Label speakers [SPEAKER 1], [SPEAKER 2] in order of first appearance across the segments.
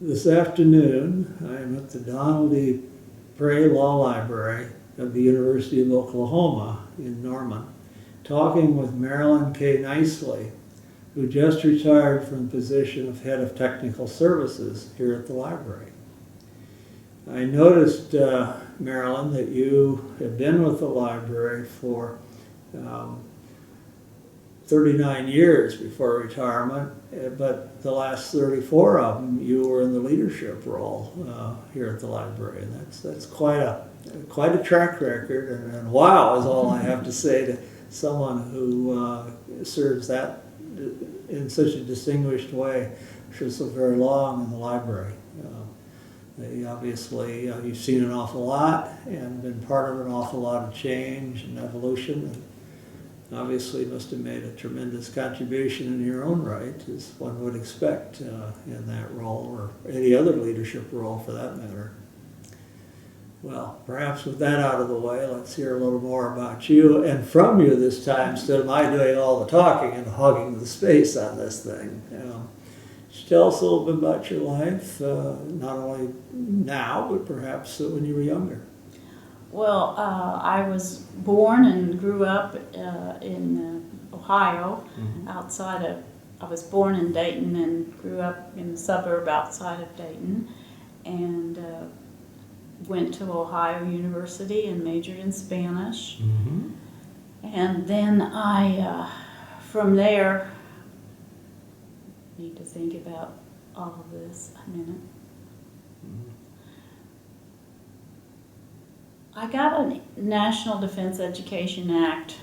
[SPEAKER 1] This afternoon, I am at the Donald E. Prey Law Library of the University of Oklahoma in Norman, talking with Marilyn K Nicely, who just retired from the position of Head of Technical Services here at the library. I noticed, Marilyn, that you have been with the library for 39 years before retirement, but the last 34 of them you were in the leadership role here at the library, and that's quite a track record, and wow is all I have to say to someone who serves that in such a distinguished way for so very long in the library. Obviously, you've seen an awful lot and been part of an awful lot of change and evolution, and obviously must have made a tremendous contribution in your own right, as one would expect in that role, or any other leadership role for that matter. Well, perhaps with that out of the way, let's hear a little more about you and from you this time, instead of my doing all the talking and hogging the space on this thing. Tell us a little bit about your life, not only now, but perhaps when you were younger.
[SPEAKER 2] Well, I was born and grew up in Ohio, I was born in Dayton and grew up in the suburb outside of Dayton, and went to Ohio University and majored in Spanish.
[SPEAKER 1] Mm-hmm.
[SPEAKER 2] And then from there, need to think about all of this a minute. I got a National Defense Education Act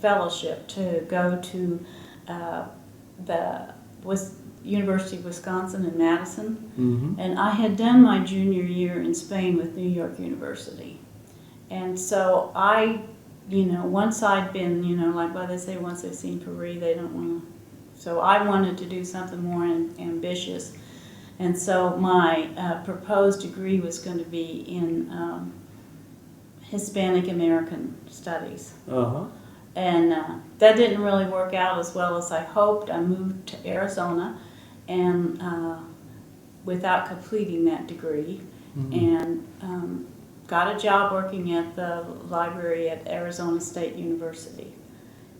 [SPEAKER 2] fellowship to go to the University of Wisconsin in Madison, and I had done my junior year in Spain with New York University. And so I, once I'd been, like what they say, once they've seen Paris, they don't want to. So I wanted to do something more ambitious. And so my proposed degree was going to be in Hispanic American Studies. And that didn't really work out as well as I hoped. I moved to Arizona and without completing that degree, and got a job working at the library at Arizona State University.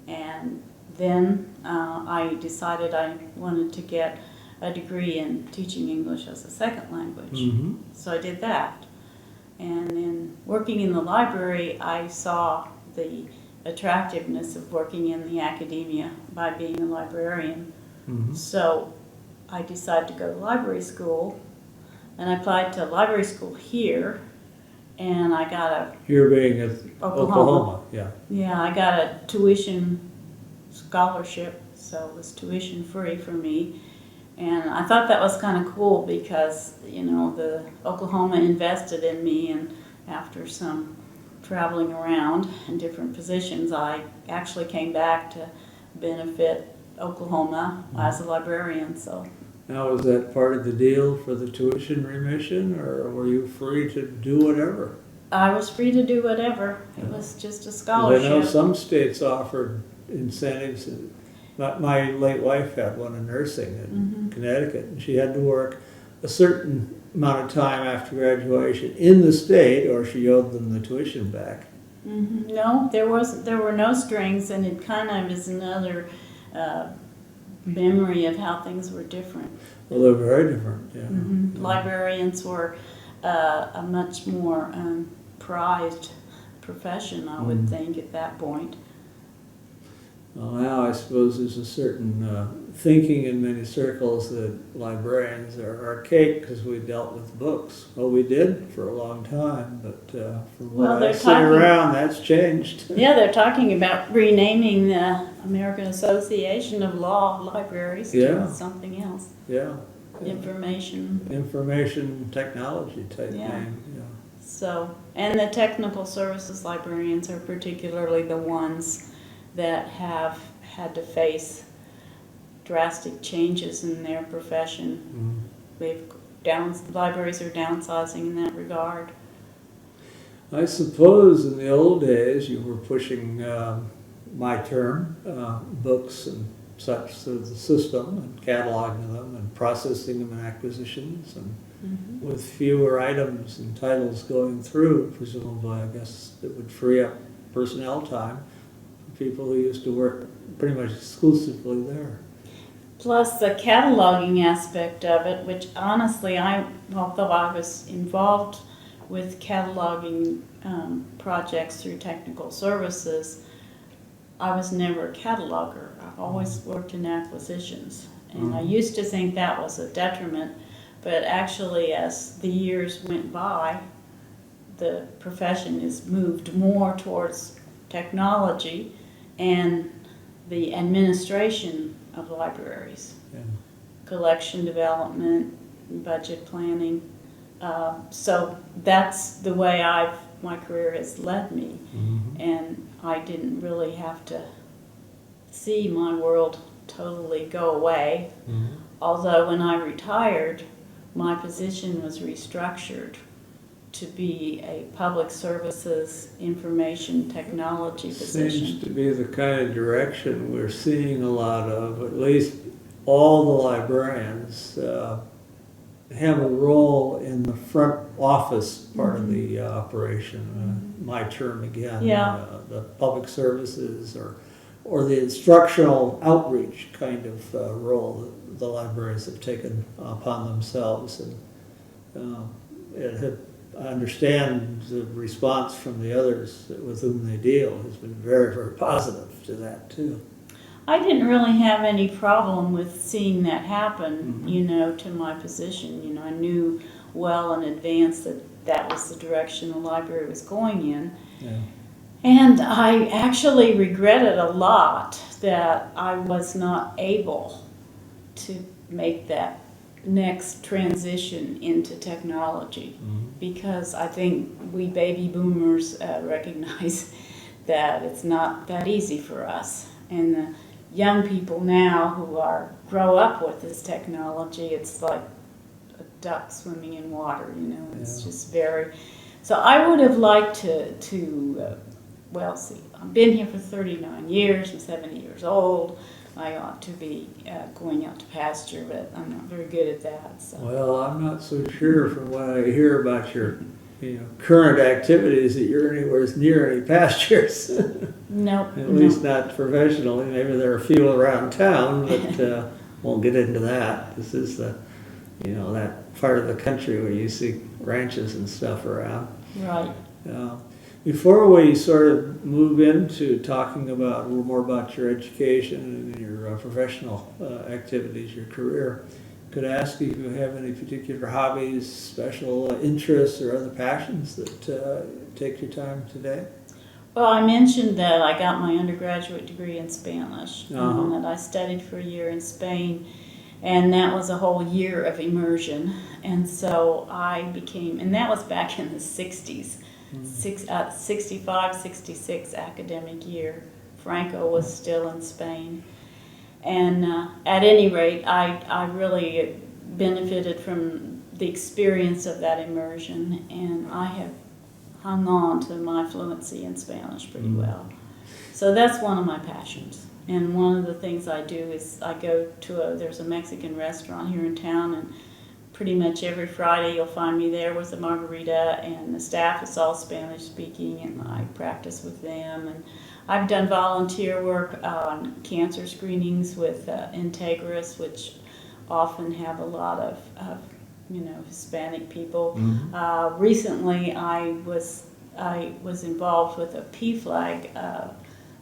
[SPEAKER 2] And then I decided I wanted to get a degree in teaching English as a second language. So I did that. And then working in the library, I saw the attractiveness of working in the academia by being a librarian. So I decided to go to library school, and I applied to library school here, and I got a...
[SPEAKER 1] Here being at Oklahoma, yeah.
[SPEAKER 2] Yeah, I got a tuition scholarship, so it was tuition free for me. And I thought that was kind of cool because, the Oklahoma invested in me, and after some traveling around in different positions, I actually came back to benefit Oklahoma as a librarian. So
[SPEAKER 1] now, was that part of the deal for the tuition remission, or were you free to do whatever?
[SPEAKER 2] I was free to do whatever. It was just a scholarship.
[SPEAKER 1] I know some states offered incentives. My late wife had one in nursing in Connecticut, and she had to work a certain amount of time after graduation in the state, or she owed them the tuition back.
[SPEAKER 2] No, there were no strings, and it kind of is another memory of how things were different.
[SPEAKER 1] Well, they're very different, yeah.
[SPEAKER 2] Librarians were a much more prized profession, I would think, at that point.
[SPEAKER 1] Well, now I suppose there's a certain thinking in many circles that librarians are archaic because we dealt with books. Well, we did for a long time, but from what I see around, that's changed.
[SPEAKER 2] Yeah, they're talking about renaming the American Association of Law Libraries to something else.
[SPEAKER 1] Yeah.
[SPEAKER 2] Information
[SPEAKER 1] technology type name. Yeah.
[SPEAKER 2] So, and the technical services librarians are particularly the ones that have had to face drastic changes in their profession. Libraries are downsizing in that regard.
[SPEAKER 1] I suppose in the old days you were pushing my term, books and such through the system and cataloging them and processing them in acquisitions, and with fewer items and titles going through, presumably, I guess it would free up personnel time for people who used to work pretty much exclusively there.
[SPEAKER 2] Plus the cataloging aspect of it, which honestly, although I was involved with cataloging projects through technical services, I was never a cataloger. I've always worked in acquisitions. And I used to think that was a detriment, but actually as the years went by, the profession has moved more towards technology and the administration of libraries, collection development, budget planning. So that's the way my career has led me, and I didn't really have to see my world totally go away. Although when I retired, my position was restructured to be a public services information technology position.
[SPEAKER 1] Seems to be the kind of direction we're seeing a lot of. At least all the librarians have a role in the front office part of the operation. My term again, the public services or the instructional outreach kind of role that the libraries have taken upon themselves. And I understand the response from the others with whom they deal has been very, very positive to that too.
[SPEAKER 2] I didn't really have any problem with seeing that happen, to my position. I knew well in advance that was the direction the library was going in.
[SPEAKER 1] Yeah.
[SPEAKER 2] And I actually regretted a lot that I was not able to make that next transition into technology, because I think we baby boomers recognize that it's not that easy for us. And the young people now who grow up with this technology, it's like a duck swimming in water, it's just very... So I would have liked to I've been here for 39 years, I'm 70 years old. I ought to be going out to pasture, but I'm not very good at that. So.
[SPEAKER 1] Well, I'm not so sure from what I hear about your current activities that you're anywhere near any pastures.
[SPEAKER 2] Nope.
[SPEAKER 1] At least not professionally. Maybe there are a few around town, but won't get into that. This is that part of the country where you see ranches and stuff around.
[SPEAKER 2] Right.
[SPEAKER 1] Before we sort of move into talking a little more about your education and your professional activities, your career, could I ask you if you have any particular hobbies, special interests, or other passions that take your time today?
[SPEAKER 2] Well, I mentioned that I got my undergraduate degree in Spanish, and that I studied for a year in Spain, and that was a whole year of immersion. And so and that was back in the 60s. 65, 66 academic year. Franco was still in Spain. And at any rate, I really benefited from the experience of that immersion, and I have hung on to my fluency in Spanish pretty well. So that's one of my passions. And one of the things I do is I go to there's a Mexican restaurant here in town, and pretty much every Friday you'll find me there with a margarita, and the staff is all Spanish speaking, and I practice with them. And I've done volunteer work on cancer screenings with Integris, which often have a lot of Hispanic people. Recently I was involved with a PFLAG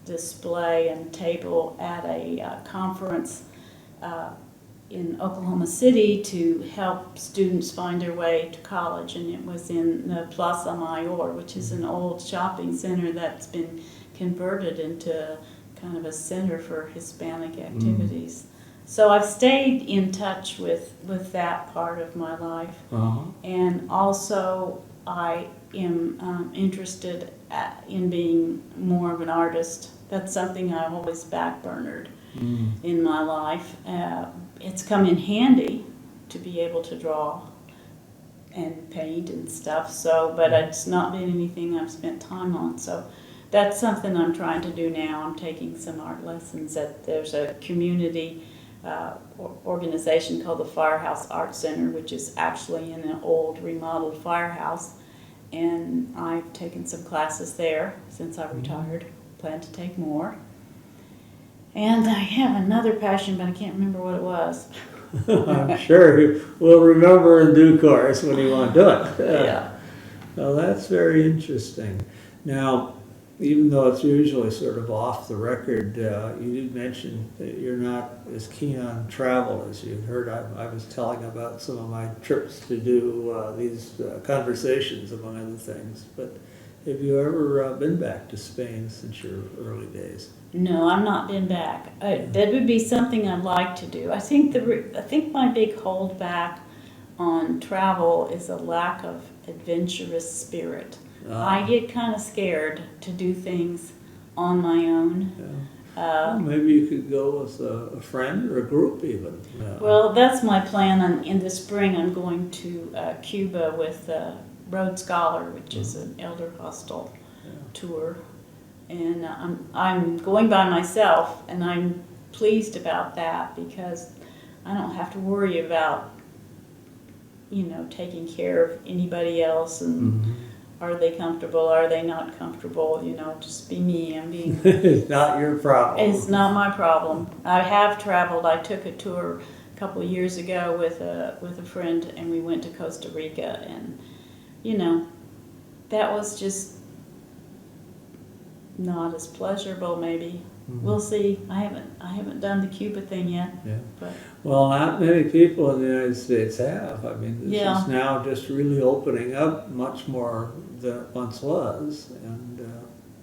[SPEAKER 2] display and table at a conference in Oklahoma City to help students find their way to college, and it was in the Plaza Mayor, which is an old shopping center that's been converted into kind of a center for Hispanic activities. So I've stayed in touch with that part of my life, and also I am interested in being more of an artist. That's something I've always backburnered in my life. It's come in handy to be able to draw and paint and stuff. So, but it's not been anything I've spent time on. So that's something I'm trying to do now. I'm taking some art lessons there's a community organization called the Firehouse Art Center, which is actually in an old remodeled firehouse. And I've taken some classes there since I retired. Plan to take more. And I have another passion, but I can't remember what it was.
[SPEAKER 1] I'm sure you will remember in due course when you want to do it.
[SPEAKER 2] Yeah.
[SPEAKER 1] Well, that's very interesting. Now, even though it's usually sort of off the record, you did mention that you're not as keen on travel as you'd heard. I was telling about some of my trips to do these conversations, among other things. But have you ever been back to Spain since your early days?
[SPEAKER 2] No, I've not been back. That would be something I'd like to do. I think my big holdback on travel is a lack of adventurous spirit. I get kind of scared to do things on my own.
[SPEAKER 1] Yeah. Well, maybe you could go with a friend or a group even.
[SPEAKER 2] Well, that's my plan. In the spring, I'm going to Cuba with Road Scholar, which is an elder hostel tour. And I'm going by myself, and I'm pleased about that because I don't have to worry about, taking care of anybody else and are they comfortable, are they not comfortable, just be me.
[SPEAKER 1] It's not your problem.
[SPEAKER 2] It's not my problem. I have traveled. I took a tour a couple of years ago with a friend, and we went to Costa Rica, and, that was just not as pleasurable, maybe. We'll see. I haven't done the Cuba thing yet.
[SPEAKER 1] Yeah.
[SPEAKER 2] But
[SPEAKER 1] well, not many people in the United States have. I mean, this is now just really opening up much more than it once was, and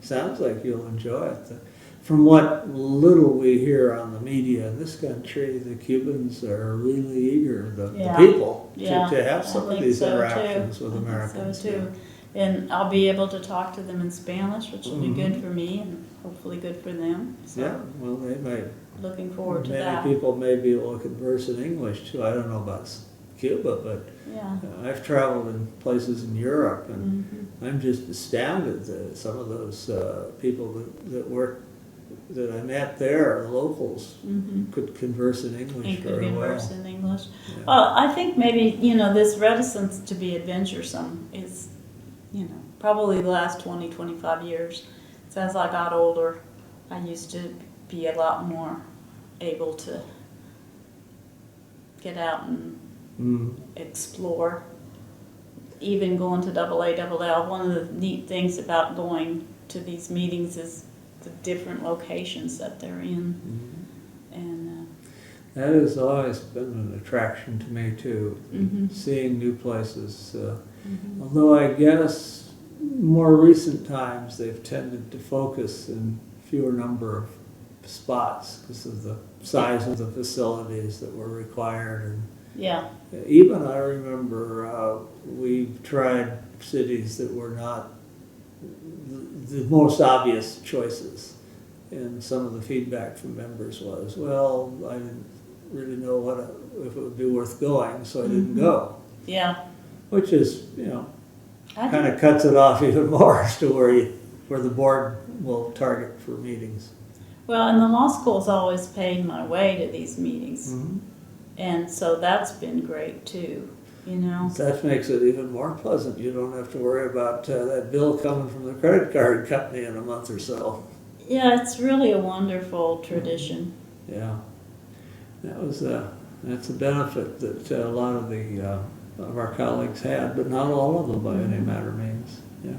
[SPEAKER 1] sounds like you'll enjoy it. From what little we hear on the media in this country, the Cubans are really eager, the people, to have some of these interactions with Americans.
[SPEAKER 2] So too. And I'll be able to talk to them in Spanish, which will be good for me and hopefully good for them. So
[SPEAKER 1] yeah, well, they might.
[SPEAKER 2] Looking forward to that.
[SPEAKER 1] Many people may be able to converse in English too. I don't know about Cuba, but I've traveled in places in Europe, and I'm just astounded that some of those people that I met there, the locals, could converse in English very well.
[SPEAKER 2] Converse in English. Yeah. Well, I think maybe, this reticence to be adventuresome is, probably the last 20, 25 years. So as I got older, I used to be a lot more able to get out and explore. Even going to AAL, one of the neat things about going to these meetings is the different locations that they're in. And
[SPEAKER 1] that has always been an attraction to me too, seeing new places. Although I guess more recent times they've tended to focus in fewer number of spots because of the size of the facilities that were required. And even I remember we've tried cities that were not the most obvious choices, and some of the feedback from members was, well, I didn't really know if it would be worth going, so I didn't go.
[SPEAKER 2] Yeah.
[SPEAKER 1] Which is, kind of cuts it off even more as to where the board will target for meetings.
[SPEAKER 2] Well, and the law school's always paid my way to these meetings, and so that's been great too.
[SPEAKER 1] That makes it even more pleasant. You don't have to worry about that bill coming from the credit card company in a month or so.
[SPEAKER 2] Yeah, it's really a wonderful tradition.
[SPEAKER 1] Yeah, that's a benefit that a lot of our colleagues had, but not all of them by any matter of means. Yeah.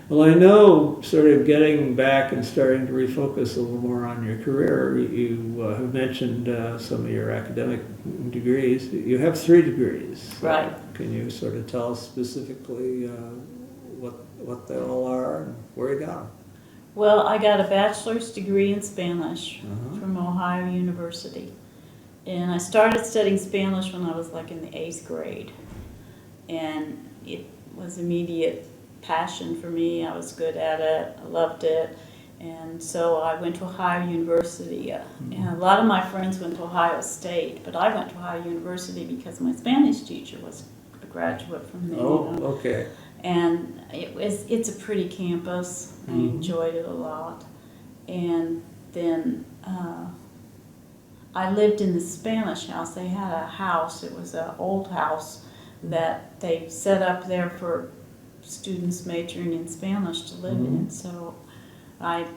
[SPEAKER 1] Well, I know, sort of getting back and starting to refocus a little more on your career, you have mentioned some of your academic degrees. You have 3 degrees.
[SPEAKER 2] Right.
[SPEAKER 1] Can you sort of tell us specifically what they all are and where you got them?
[SPEAKER 2] Well, I got a bachelor's degree in Spanish from Ohio University. And I started studying Spanish when I was like in the 8th grade. And it was immediate passion for me. I was good at it. I loved it. And so I went to Ohio University. And a lot of my friends went to Ohio State, but I went to Ohio University because my Spanish teacher was a graduate from there.
[SPEAKER 1] Oh, okay.
[SPEAKER 2] And it's a pretty campus. I enjoyed it a lot. And then I lived in the Spanish house. They had a house. It was an old house that they set up there for students majoring in Spanish to live in. So I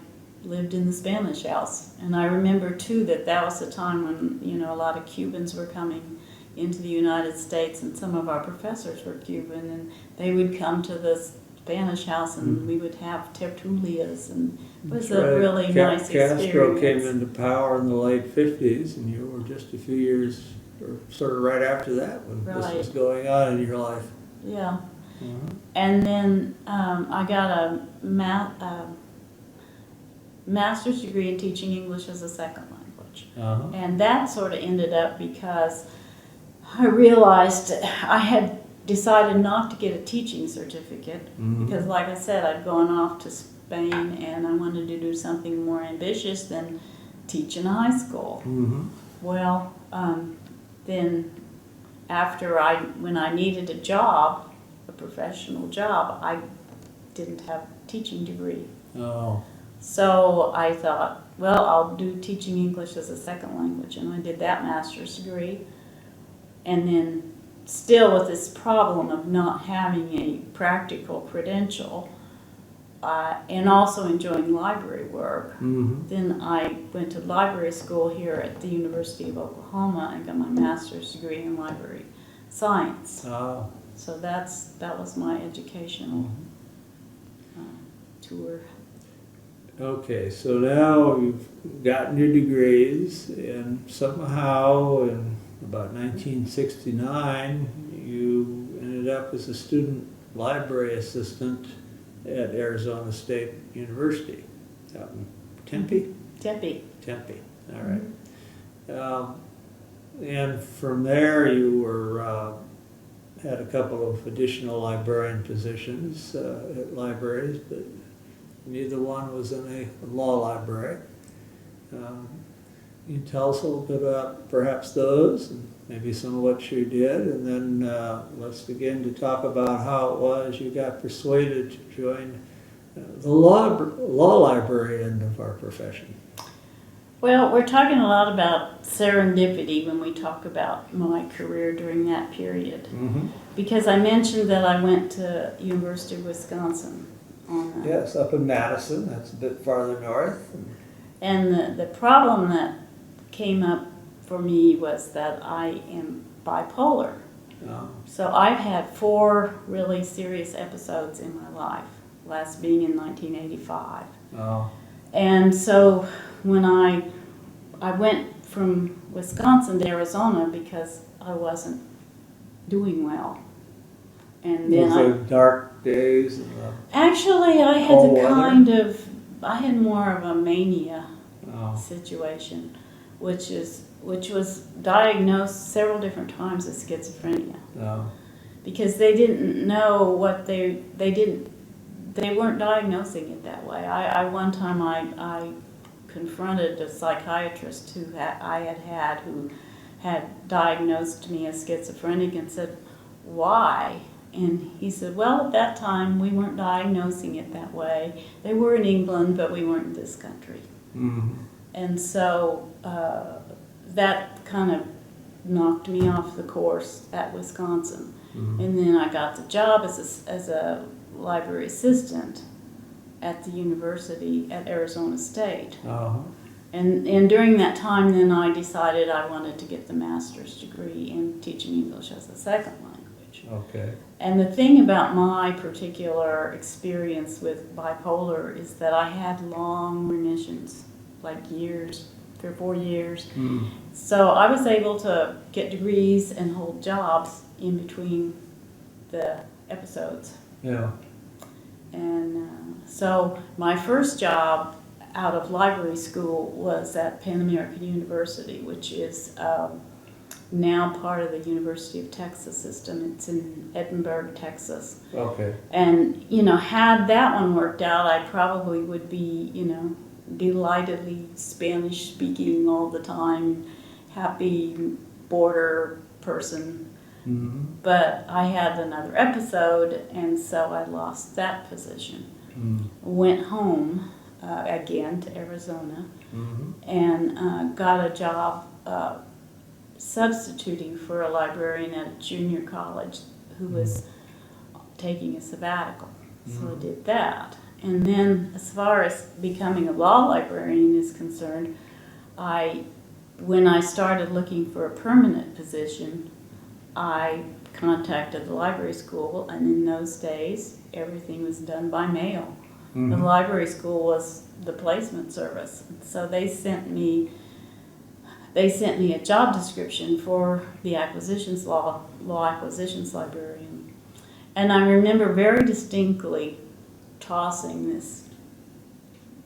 [SPEAKER 2] lived in the Spanish house. And I remember too that was the time when, you know, a lot of Cubans were coming into the United States, and some of our professors were Cuban, and they would come to the Spanish house and we would have tertulias, and it was a really nice experience.
[SPEAKER 1] Castro came into power in the late 50s, and you were just a few years, or sort of right after that, when this was going on in your life.
[SPEAKER 2] Yeah. And then I got a master's degree in teaching English as a second language. And that sort of ended up because I realized I had decided not to get a teaching certificate because, like I said, I'd gone off to Spain and I wanted to do something more ambitious than teach in high school. Well, then when I needed a job, a professional job, I didn't have a teaching degree. So I thought, well, I'll do teaching English as a second language, and I did that master's degree. And then still with this problem of not having a practical credential and also enjoying library work, then I went to library school here at the University of Oklahoma and got my master's degree in library science. So that was my educational tour.
[SPEAKER 1] Okay, so now you've gotten your degrees, and somehow in about 1969 you ended up as a student library assistant at Arizona State University out in Tempe? Tempe, all right. And from there you had a couple of additional librarian positions at libraries, but neither one was in a law library. Can you tell us a little bit about perhaps those, and maybe some of what you did, and then let's begin to talk about how it was you got persuaded to join the law library end of our profession.
[SPEAKER 2] Well, we're talking a lot about serendipity when we talk about my career during that period. Because I mentioned that I went to University of Wisconsin.
[SPEAKER 1] Yes, up in Madison, that's a bit farther north.
[SPEAKER 2] And the problem that came up for me was that I am bipolar. So I've had 4 really serious episodes in my life, last being in 1985. And so when I went from Wisconsin to Arizona because I wasn't doing well. And then
[SPEAKER 1] Those dark days.
[SPEAKER 2] Actually, I had I had more of a mania situation, which was diagnosed several different times as schizophrenia. Because they didn't know what they weren't diagnosing it that way. One time I confronted a psychiatrist who had diagnosed me as schizophrenic and said, "Why?" And he said, "Well, at that time we weren't diagnosing it that way. They were in England, but we weren't in this country." And so that kind of knocked me off the course at Wisconsin. And then I got the job as a library assistant at the university at Arizona State. And during that time, then I decided I wanted to get the master's degree in teaching English as a second language. And the thing about my particular experience with bipolar is that I had long remissions, like years, 3 or 4 years. So I was able to get degrees and hold jobs in between the episodes. And so my first job out of library school was at Pan American University, which is now part of the University of Texas system. It's in Edinburgh, Texas. And, had that one worked out, I probably would be, delightedly Spanish speaking all the time, happy border person.
[SPEAKER 1] Mm-hmm.
[SPEAKER 2] But I had another episode, and so I lost that position. Went home again to Arizona, and got a job substituting for a librarian at a junior college who was taking a sabbatical. So I did that. And then as far as becoming a law librarian is concerned, when I started looking for a permanent position, I contacted the library school, and in those days, everything was done by mail. The library school was the placement service. So they sent me a job description for the law acquisitions librarian. And I remember very distinctly tossing this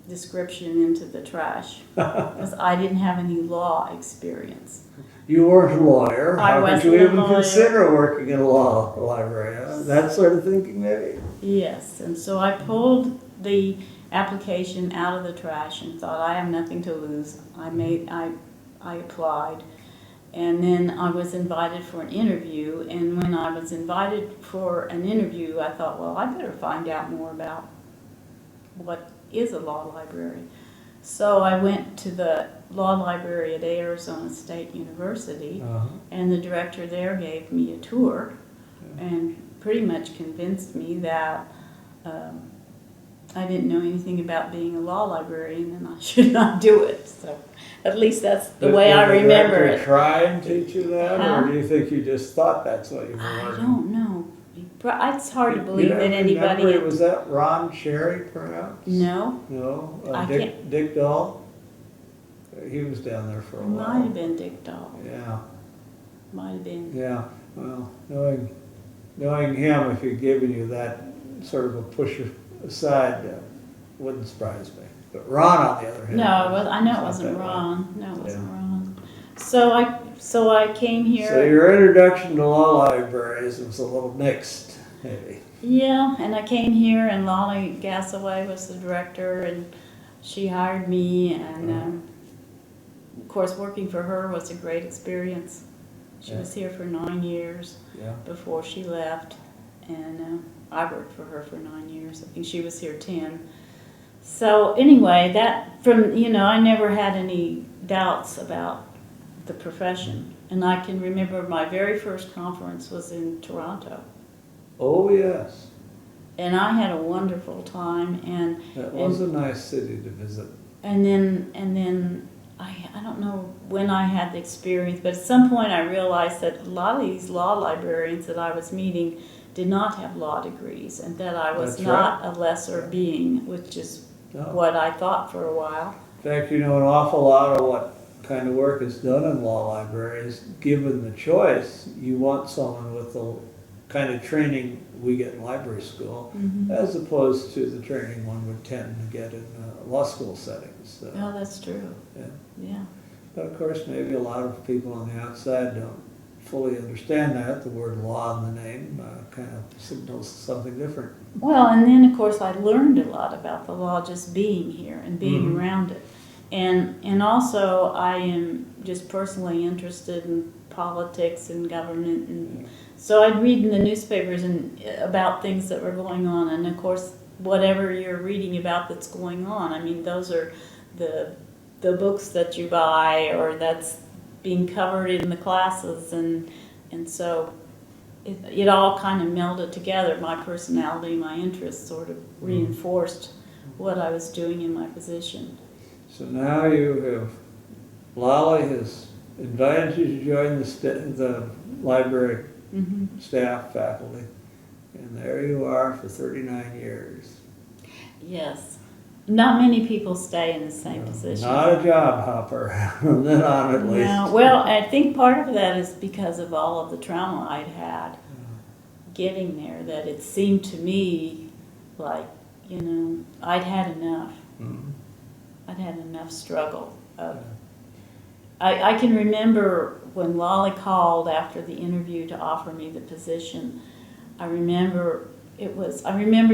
[SPEAKER 2] description into the trash because I didn't have any law experience.
[SPEAKER 1] You weren't a lawyer. How could you even
[SPEAKER 2] lawyer.
[SPEAKER 1] consider working in a law library? That sort of thinking, maybe?
[SPEAKER 2] Yes, and so I pulled the application out of the trash and thought, I have nothing to lose. I applied, and then I was invited for an interview, and when I was invited for an interview, I thought, well, I better find out more about what is a law library. So I went to the law library at Arizona State University, and the director there gave me a tour and pretty much convinced me that I didn't know anything about being a law librarian and I should not do it. So at least that's the way I remember it.
[SPEAKER 1] Did the director try and teach you that,
[SPEAKER 2] Huh?
[SPEAKER 1] or do you think you just thought that's what you were
[SPEAKER 2] I
[SPEAKER 1] learning?
[SPEAKER 2] don't know. It's hard to believe
[SPEAKER 1] You
[SPEAKER 2] that anybody...
[SPEAKER 1] remember, was that Ron Cherry, perhaps?
[SPEAKER 2] No.
[SPEAKER 1] No?
[SPEAKER 2] I
[SPEAKER 1] Dick Dahl? He was down there for a
[SPEAKER 2] It
[SPEAKER 1] while.
[SPEAKER 2] might have been Dick Dahl.
[SPEAKER 1] Yeah.
[SPEAKER 2] Might have been.
[SPEAKER 1] Yeah. Well, knowing him, if he'd given you that sort of a push aside, wouldn't surprise me. But Ron, on the other hand...
[SPEAKER 2] No, I know it
[SPEAKER 1] not
[SPEAKER 2] wasn't
[SPEAKER 1] that way.
[SPEAKER 2] Ron. No, it wasn't
[SPEAKER 1] Yeah.
[SPEAKER 2] Ron. So I came here...
[SPEAKER 1] So your introduction to law libraries was a little mixed, maybe.
[SPEAKER 2] Yeah, and I came here, and Lolly Gassaway was the director, and she hired me, and of course working for her was a great experience. She was here for 9 years before she left, and I worked for her for 9 years. I think she was here 10. So anyway, I never had any doubts about the profession. And I can remember my very first conference was in Toronto.
[SPEAKER 1] Oh, yes.
[SPEAKER 2] And I had a wonderful time. And
[SPEAKER 1] That was a nice city to visit.
[SPEAKER 2] And then I don't know when I had the experience, but at some point I realized that a lot of these law librarians that I was meeting did not have law degrees, and that I was
[SPEAKER 1] That's
[SPEAKER 2] not
[SPEAKER 1] right.
[SPEAKER 2] a lesser being, which is what I thought for a while.
[SPEAKER 1] In fact, an awful lot of what kind of work is done in law libraries, given the choice, you want someone with the kind of training we get in library school, as opposed to the training one would tend to get in law school settings.
[SPEAKER 2] Oh, that's true. Yeah.
[SPEAKER 1] But of course, maybe a lot of people on the outside don't fully understand that. The word law in the name kind of signals something different.
[SPEAKER 2] Well, and then of course I learned a lot about the law just being here and being around it. And also I am just personally interested in politics and government, and so I'd read in the newspapers about things that were going on, and of course whatever you're reading about that's going on, I mean those are the books that you buy or that's being covered in the classes, and so it all kind of melded together. My personality, my interests sort of reinforced what I was doing in my position.
[SPEAKER 1] So now Lolly has invited you to join the library staff, faculty, and there you are for 39 years.
[SPEAKER 2] Yes. Not many people stay in the same position.
[SPEAKER 1] Not a job hopper, from then on at least.
[SPEAKER 2] No, well, I think part of that is because of all of the trauma I'd had getting there, that it seemed to me like, I'd had enough. I'd had enough struggle. I can remember when Lolly called after the interview to offer me the position. I remember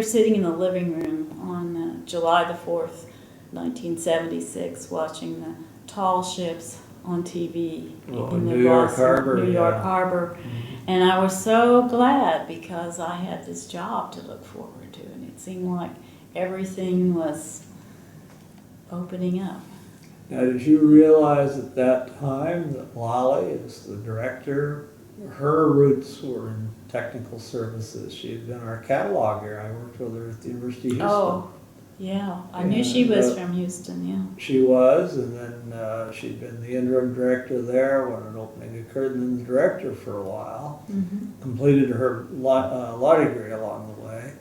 [SPEAKER 2] sitting in the living room on July the 4th, 1976, watching the tall ships on TV
[SPEAKER 1] Oh,
[SPEAKER 2] in the
[SPEAKER 1] New York
[SPEAKER 2] Boston,
[SPEAKER 1] Harbor,
[SPEAKER 2] New York
[SPEAKER 1] yeah.
[SPEAKER 2] Harbor. And I was so glad because I had this job to look forward to, and it seemed like everything was opening up.
[SPEAKER 1] Now, did you realize at that time that Lolly, as the director, her roots were in technical services? She had been our cataloger. I worked with her at the University of Houston.
[SPEAKER 2] Oh, yeah. I knew she was from Houston, yeah.
[SPEAKER 1] She was, and then she'd been the interim director there when an opening occurred, and then the director for a while.
[SPEAKER 2] Mm-hmm.
[SPEAKER 1] Completed her law degree along the way,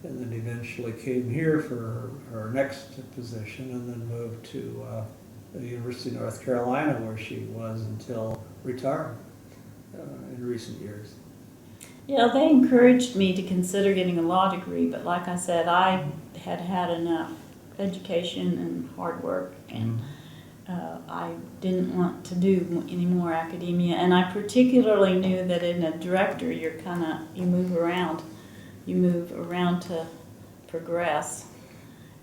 [SPEAKER 1] and then eventually came here for her next position, and then moved to the University of North Carolina, where she was until retirement in recent years.
[SPEAKER 2] Yeah, they encouraged me to consider getting a law degree, but like I said, I had had enough education and hard work, and I didn't want to do any more academia. And I particularly knew that in a director, you move around to progress,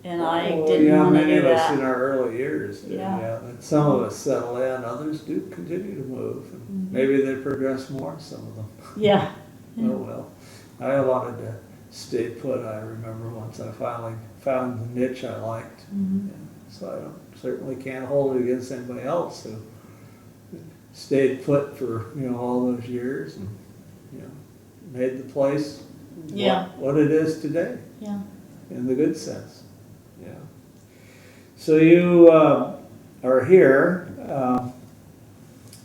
[SPEAKER 2] and I didn't want to
[SPEAKER 1] many
[SPEAKER 2] do
[SPEAKER 1] of us
[SPEAKER 2] that.
[SPEAKER 1] in our early years did,
[SPEAKER 2] Yeah.
[SPEAKER 1] And some of us settle in, others do continue to move, and maybe they progress more, some of them.
[SPEAKER 2] Yeah.
[SPEAKER 1] Oh well, I wanted to stay put. I remember once I finally found the niche I liked.
[SPEAKER 2] Mm-hmm.
[SPEAKER 1] So I certainly can't hold it against anybody else who stayed put for all those years and made the place what it is today.
[SPEAKER 2] Yeah.
[SPEAKER 1] In the good sense. Yeah. So you are here.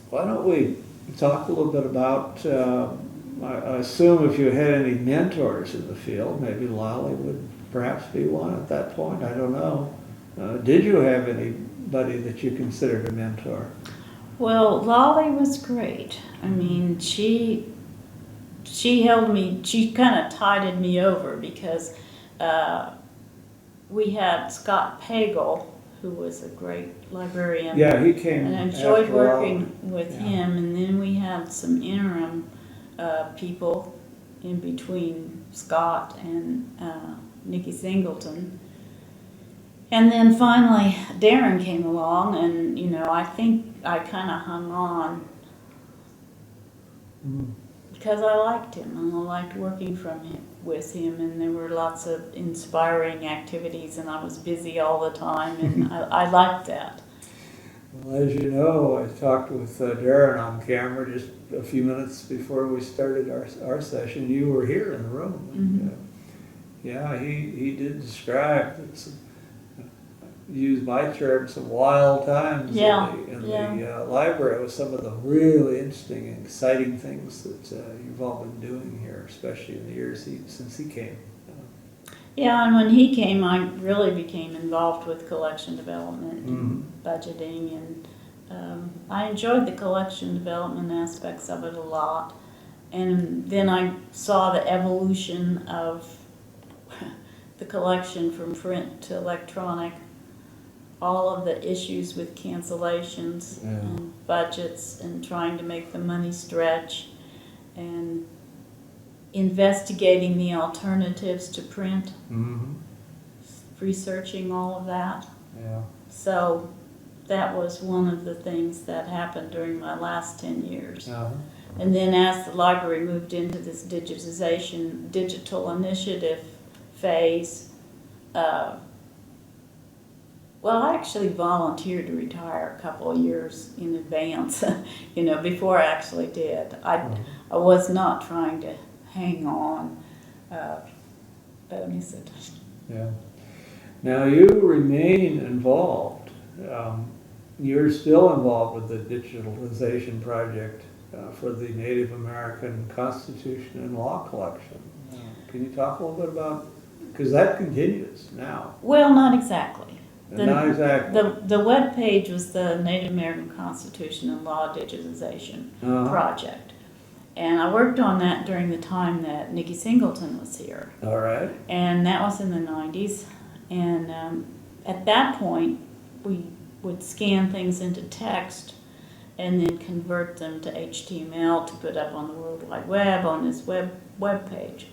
[SPEAKER 1] Why don't we talk a little bit about? I assume if you had any mentors in the field, maybe Lolly would perhaps be one at that point. I don't know. Did you have anybody that you considered a mentor?
[SPEAKER 2] Well, Lolly was great. I mean, she held me. She kind of tided me over because we had Scott Pagel, who was a great librarian.
[SPEAKER 1] Yeah, he came.
[SPEAKER 2] And I enjoyed
[SPEAKER 1] after a while.
[SPEAKER 2] working with him. And then we had some interim people in between Scott and Nikki Singleton. And then finally Darren came along, and I think I kind of hung on because I liked him and I liked working with him, and there were lots of inspiring activities, and I was busy all the time, and I liked that.
[SPEAKER 1] Well, as you know, I talked with Darren on camera just a few minutes before we started our session. You were here in the room.
[SPEAKER 2] Mm-hmm.
[SPEAKER 1] And, he did describe, use my term, some wild times in the library with some of the really interesting and exciting things that you've all been doing here, especially in the years since he came.
[SPEAKER 2] Yeah, and when he came, I really became involved with collection development and budgeting, and I enjoyed the collection development aspects of it a lot. And then I saw the evolution of the collection from print to electronic, all of the issues with cancellations and budgets and trying to make the money stretch, and investigating the alternatives to print, researching all of that.
[SPEAKER 1] Yeah.
[SPEAKER 2] So that was one of the things that happened during my last 10 years. And then as the library moved into this digital initiative phase, I actually volunteered to retire a couple of years in advance, before I actually did. I was not trying to hang on, but I miss it.
[SPEAKER 1] Yeah. Now you remain involved. You're still involved with the digitalization project for the Native American Constitution and Law Collection. Can you talk a little bit about, because that continues now.
[SPEAKER 2] Well, not exactly.
[SPEAKER 1] Not exactly.
[SPEAKER 2] The web page was the Native American Constitution and Law Digitization project. And I worked on that during the time that Nikki Singleton was here.
[SPEAKER 1] All right.
[SPEAKER 2] And that was in the 90s. And at that point, we would scan things into text and then convert them to HTML to put up on the World Wide Web on this web page.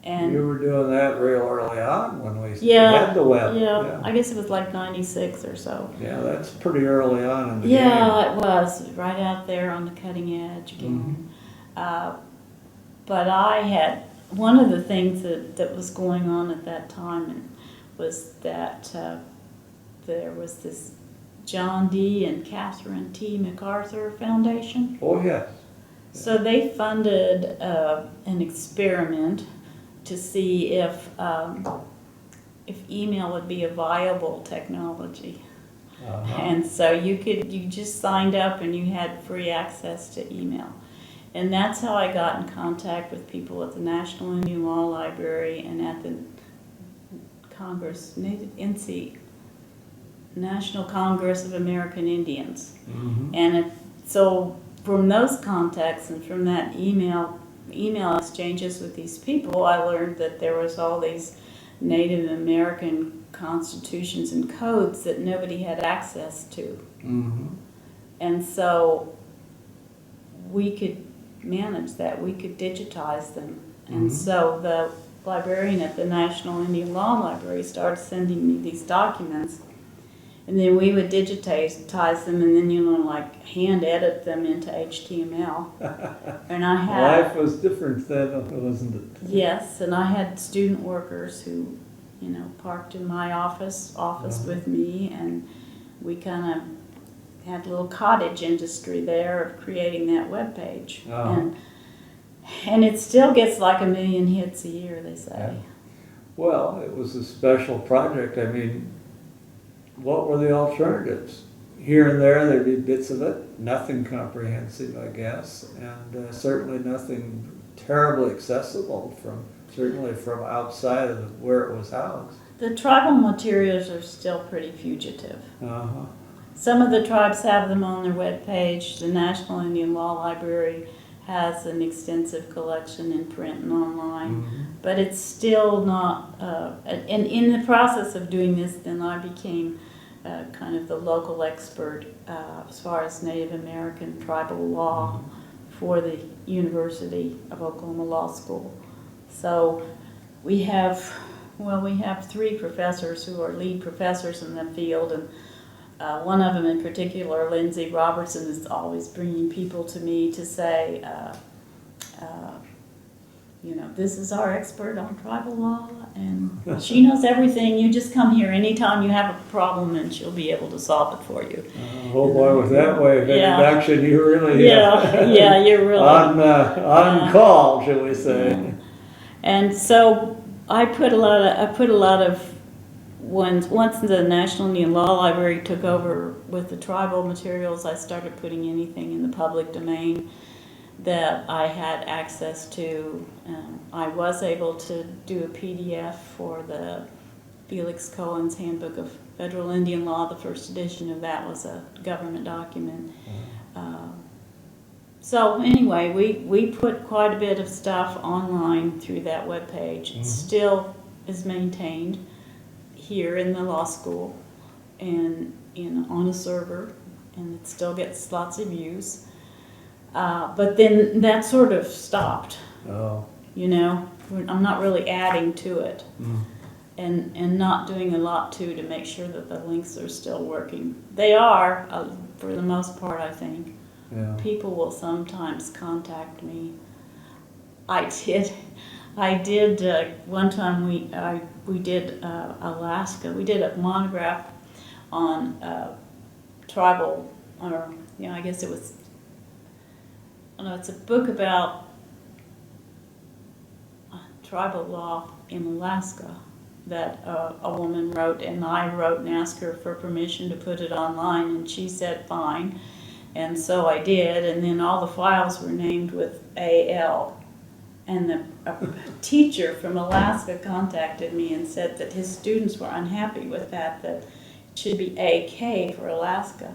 [SPEAKER 2] And
[SPEAKER 1] You were doing that real early on when we
[SPEAKER 2] yeah,
[SPEAKER 1] had the web.
[SPEAKER 2] yeah, I guess it was like 96 or so.
[SPEAKER 1] Yeah, that's pretty early on in the
[SPEAKER 2] Yeah, it was right out there on the cutting edge again. But I had one of the things that was going on at that time was that there was this John D. and Catherine T. MacArthur Foundation.
[SPEAKER 1] Oh, yes.
[SPEAKER 2] So they funded an experiment to see if email would be a viable technology. And so you just signed up and you had free access to email. And that's how I got in contact with people at the National Indian Law Library and at the Congress, NC, National Congress of American Indians. And so from those contacts and from that email exchanges with these people, I learned that there was all these Native American constitutions and codes that nobody had access to. And so we could manage that. We could digitize them. And so the librarian at the National Indian Law Library started sending me these documents. And then we would digitize them and then, like hand edit them into HTML. And I had...
[SPEAKER 1] Life was different then, wasn't it?
[SPEAKER 2] Yes, and I had student workers who, parked in my office with me, and we kind of had a little cottage industry there of creating that web page. And it still gets like 1 million hits a year, they say.
[SPEAKER 1] Yeah. Well, it was a special project. I mean, what were the alternatives? Here and there, there'd be bits of it, nothing comprehensive, I guess, and certainly nothing terribly accessible certainly from outside of where it was housed.
[SPEAKER 2] The tribal materials are still pretty fugitive. Some of the tribes have them on their webpage. The National Indian Law Library has an extensive collection in print and online, but it's still not, and in the process of doing this, then I became kind of the local expert as far as Native American tribal law for the University of Oklahoma Law School. So we have 3 professors who are lead professors in the field, and one of them in particular, Lindsay Robertson, is always bringing people to me to say, this is our expert on tribal law, and she knows everything. You just come here anytime you have a problem, and she'll be able to solve it for you.
[SPEAKER 1] Oh boy, with that way of introduction, you really
[SPEAKER 2] you're really
[SPEAKER 1] on call, shall we say?
[SPEAKER 2] And so I put a lot of once the National Indian Law Library took over with the tribal materials, I started putting anything in the public domain that I had access to. I was able to do a PDF for the Felix Cohen's Handbook of Federal Indian Law. The first edition of that was a government document. So anyway, we put quite a bit of stuff online through that webpage. It still is maintained here in the law school and on a server, and it still gets lots of views. But then that sort of stopped. I'm not really adding to it, and not doing a lot to make sure that the links are still working. They are, for the most part, I think.
[SPEAKER 1] Yeah.
[SPEAKER 2] People will sometimes contact me. I did one time we did Alaska. We did a monograph on tribal, or I guess it was. It's a book about tribal law in Alaska that a woman wrote, and I wrote and asked her for permission to put it online, and she said fine, and so I did, and then all the files were named with AL, and a teacher from Alaska contacted me and said that his students were unhappy with that it should be AK for Alaska.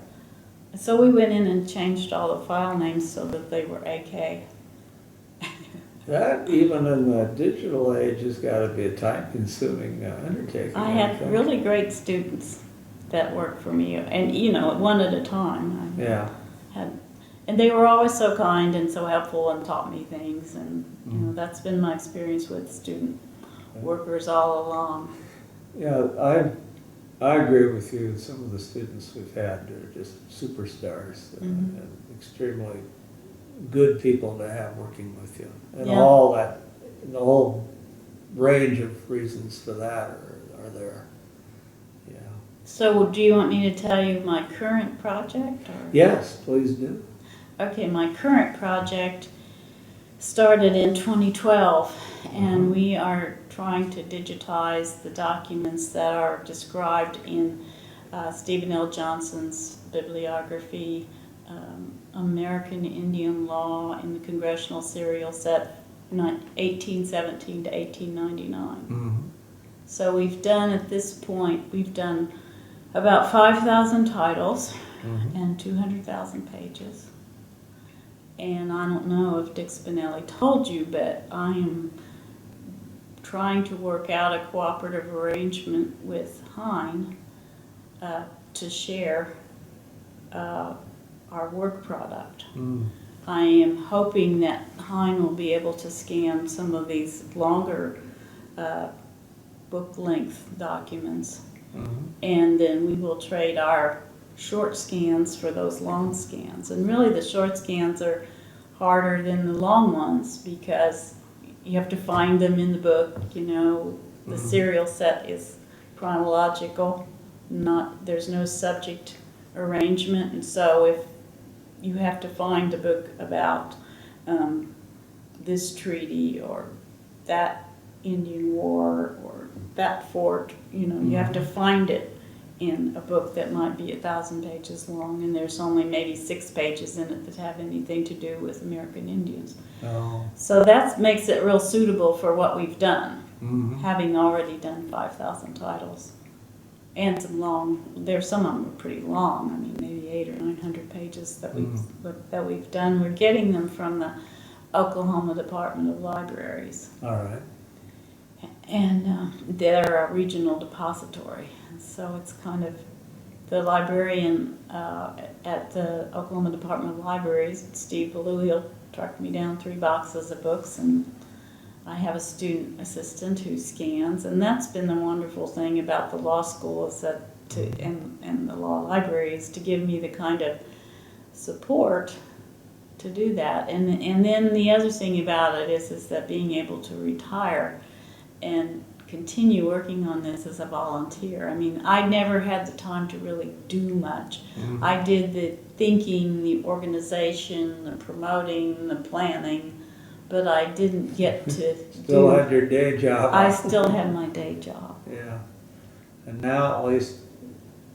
[SPEAKER 2] So we went in and changed all the file names so that they were AK.
[SPEAKER 1] That, even in the digital age, has got to be a time-consuming undertaking.
[SPEAKER 2] I had really great students that worked for me, and one at a time. And they were always so kind and so helpful and taught me things, and you know, that's been my experience with student workers all along.
[SPEAKER 1] Yeah, I agree with you. Some of the students we've had are just superstars and extremely good people to have working with you. And
[SPEAKER 2] Yeah.
[SPEAKER 1] all that, the whole range of reasons for that are there. Yeah.
[SPEAKER 2] So do you want me to tell you my current project? Or?
[SPEAKER 1] Yes, please do.
[SPEAKER 2] Okay, my current project started in 2012, and we are trying to digitize the documents that are described in Stephen L. Johnson's bibliography, American Indian Law in the Congressional Serial Set, 1817 to 1899. So we've done, at this point, we've done about 5,000 titles and 200,000 pages. And I don't know if Dick Spinelli told you, but I am trying to work out a cooperative arrangement with Hein to share our work product. I am hoping that Hein will be able to scan some of these longer book-length documents, and then we will trade our short scans for those long scans. And really the short scans are harder than the long ones because you have to find them in the book, you know. The serial set is chronological, there's no subject arrangement, and so if you have to find a book about this treaty or that Indian war or that fort, you know, you have to find it in a book that might be 1,000 pages long, and there's only maybe 6 pages in it that have anything to do with American Indians. So that makes it real suitable for what we've done, having already done 5,000 titles. And some long, some of them are pretty long, I mean maybe 800 or 900 pages that we've done. We're getting them from the Oklahoma Department of Libraries.
[SPEAKER 1] All right.
[SPEAKER 2] And they're a regional depository. So it's kind of, the librarian at the Oklahoma Department of Libraries, Steve Ballou, he'll track me down 3 boxes of books, and I have a student assistant who scans, and that's been the wonderful thing about the law school is that and the law library is to give me the kind of support to do that. And then the other thing about it is that being able to retire and continue working on this as a volunteer. I mean, I never had the time to really do much. I did the thinking, the organization, the promoting, the planning, but I didn't get to
[SPEAKER 1] Still had your day job.
[SPEAKER 2] I still had my day job.
[SPEAKER 1] Yeah. And now at least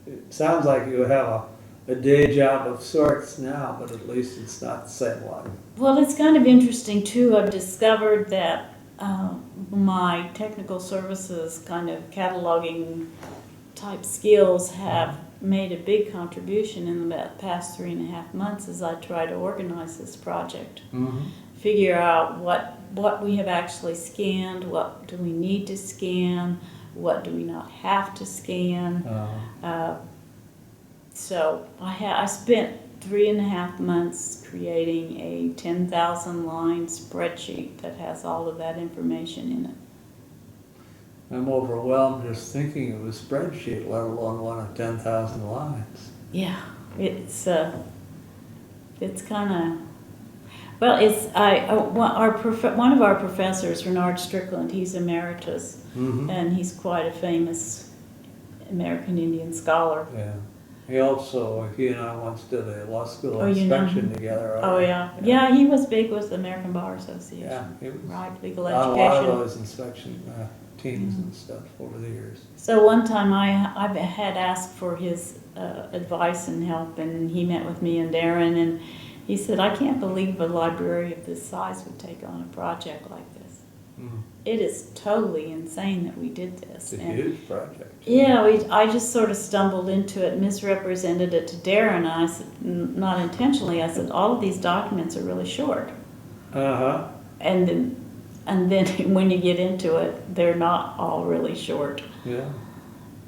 [SPEAKER 1] it sounds like you have a day job of sorts now, but at least it's not the same one.
[SPEAKER 2] Well, it's kind of interesting too. I've discovered that my technical services kind of cataloging type skills have made a big contribution in the past 3.5 months as I try to organize this project. Figure out what we have actually scanned, what do we need to scan, what do we not have to scan. So I spent 3.5 months creating a 10,000 line spreadsheet that has all of that information in it.
[SPEAKER 1] I'm overwhelmed just thinking of a spreadsheet, let alone one of 10,000 lines.
[SPEAKER 2] Yeah, it's kind of, well, one of our professors, Renard Strickland, he's emeritus, and he's quite a famous American Indian scholar.
[SPEAKER 1] Yeah. He and I once did a law school
[SPEAKER 2] Oh, you know him?
[SPEAKER 1] inspection together.
[SPEAKER 2] Oh, yeah. Yeah, he was big with the American Bar Association.
[SPEAKER 1] Yeah, he was
[SPEAKER 2] Right, legal
[SPEAKER 1] on a lot of
[SPEAKER 2] education.
[SPEAKER 1] those inspection teams and stuff over the years.
[SPEAKER 2] So one time I had asked for his advice and help, and he met with me and Darren, and he said, I can't believe a library of this size would take on a project like this. It is totally insane that we did this.
[SPEAKER 1] It's a huge project.
[SPEAKER 2] Yeah, I just sort of stumbled into it, misrepresented it to Darren, and I said, not intentionally, I said, all of these documents are really short. And then when you get into it, they're not all really short.
[SPEAKER 1] Yeah.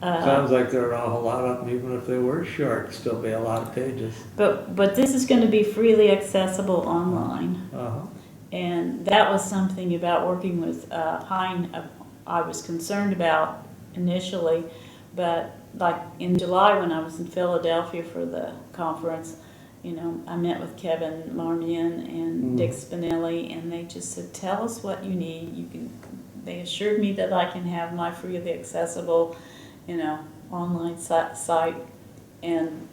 [SPEAKER 1] Sounds like there are an awful lot of them, even if they were short, still be a lot of pages.
[SPEAKER 2] But this is going to be freely accessible online.
[SPEAKER 1] Uh-huh.
[SPEAKER 2] And that was something about working with Hein I was concerned about initially, but like in July when I was in Philadelphia for the conference, I met with Kevin Marmion and Dick Spinelli, and they just said, tell us what you need. They assured me that I can have my freely accessible, online site, and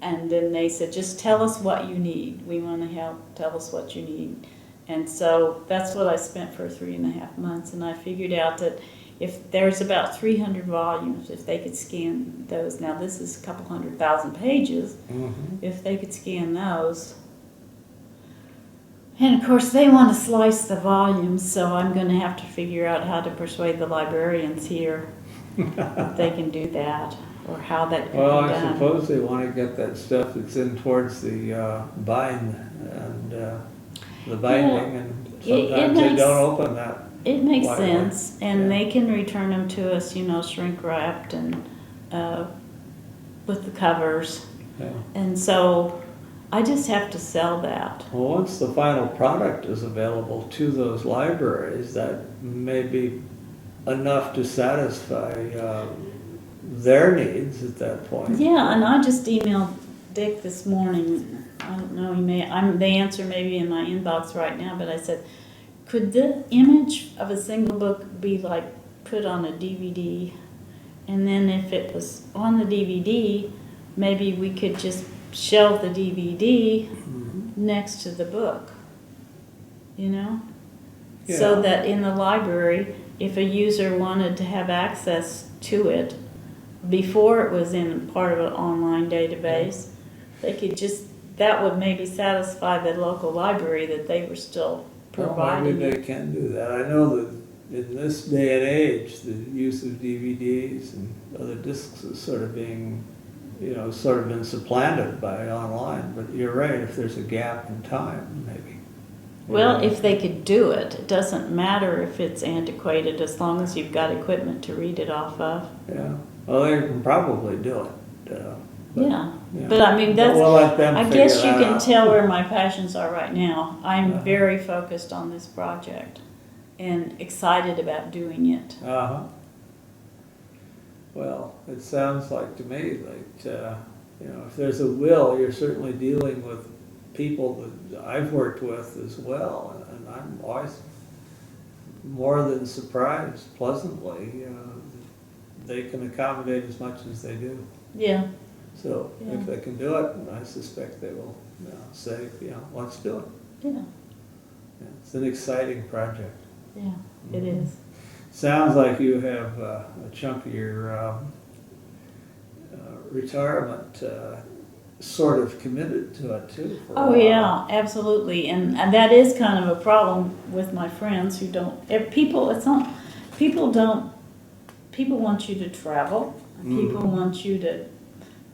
[SPEAKER 2] then they said, just tell us what you need. We want to help. Tell us what you need. And so that's what I spent for 3.5 months, and I figured out that if there's about 300 volumes, if they could scan those, now this is a couple 100,000 pages, if they could scan those, and of course they want to slice the volumes, so I'm going to have to figure out how to persuade the librarians here that they can do that, or how that can be done.
[SPEAKER 1] Well, I suppose they want to get that stuff that's in towards the bind and the binding, and sometimes they don't open that.
[SPEAKER 2] It makes sense, and they can return them to us, shrink wrapped and with the covers.
[SPEAKER 1] Yeah.
[SPEAKER 2] And so I just have to sell that.
[SPEAKER 1] Well, once the final product is available to those libraries, that may be enough to satisfy their needs at that point.
[SPEAKER 2] Yeah, and I just emailed Dick this morning. I don't know, the answer may be in my inbox right now, but I said, could the image of a single book be like put on a DVD? And then if it was on the DVD, maybe we could just shelve the DVD next to the book,
[SPEAKER 1] Yeah.
[SPEAKER 2] So that in the library, if a user wanted to have access to it before it was in part of an online database, they could that would maybe satisfy the local library that they were still providing.
[SPEAKER 1] Maybe they can do that. I know that in this day and age, the use of DVDs and other discs is sort of being, sort of been supplanted by online. But you're right, if there's a gap in time, maybe.
[SPEAKER 2] Well, if they could do it, it doesn't matter if it's antiquated as long as you've got equipment to read it off of.
[SPEAKER 1] Yeah, well, they can probably do it.
[SPEAKER 2] But I mean,
[SPEAKER 1] we'll let them
[SPEAKER 2] I
[SPEAKER 1] figure
[SPEAKER 2] guess you
[SPEAKER 1] that
[SPEAKER 2] can
[SPEAKER 1] out.
[SPEAKER 2] tell where my passions are right now. I'm very focused on this project and excited about doing it.
[SPEAKER 1] Well, it sounds like to me like, if there's a will, you're certainly dealing with people that I've worked with as well, and I'm always more than surprised, pleasantly, they can accommodate as much as they do.
[SPEAKER 2] Yeah.
[SPEAKER 1] So if they can do it, I suspect they will say, let's do it.
[SPEAKER 2] Yeah.
[SPEAKER 1] It's an exciting project.
[SPEAKER 2] Yeah, it is.
[SPEAKER 1] Sounds like you have a chunk of your retirement sort of committed to it too. For a while.
[SPEAKER 2] Yeah, absolutely, and that is kind of a problem with my friends who don't. People want you to travel. People want you to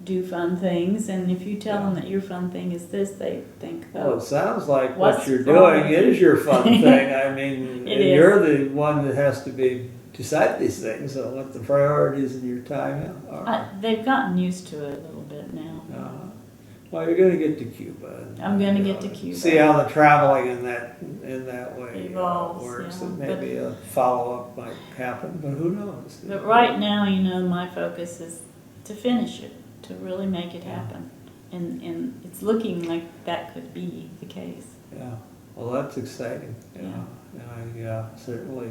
[SPEAKER 2] do fun things, and if you tell them that your fun thing is this, they think,
[SPEAKER 1] Well, it sounds like
[SPEAKER 2] what's
[SPEAKER 1] what you're
[SPEAKER 2] wrong
[SPEAKER 1] doing
[SPEAKER 2] with
[SPEAKER 1] is your fun thing. I mean,
[SPEAKER 2] It is.
[SPEAKER 1] you're the one that has to decide these things, so what the priorities in your time are.
[SPEAKER 2] They've gotten used to it a little bit now.
[SPEAKER 1] Well, you're going to get to Cuba.
[SPEAKER 2] I'm going to get to Cuba.
[SPEAKER 1] See how the traveling in that way
[SPEAKER 2] Evolves,
[SPEAKER 1] works,
[SPEAKER 2] yeah.
[SPEAKER 1] and maybe a follow-up might happen, but who knows?
[SPEAKER 2] But right now, my focus is to finish it, to really make it happen. And it's looking like that could be the case.
[SPEAKER 1] Yeah, well, that's exciting. And I certainly,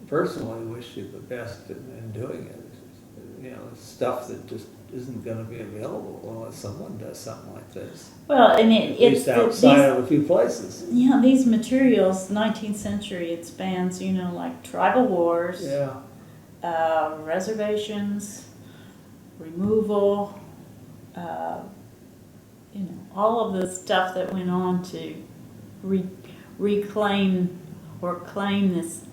[SPEAKER 1] personally wish you the best in doing it. Stuff that just isn't going to be available unless someone does something like this.
[SPEAKER 2] Well, and
[SPEAKER 1] At least outside of a few places.
[SPEAKER 2] These materials, 19th century, it spans, like tribal wars, reservations, removal, all of the stuff that went on to reclaim or claim this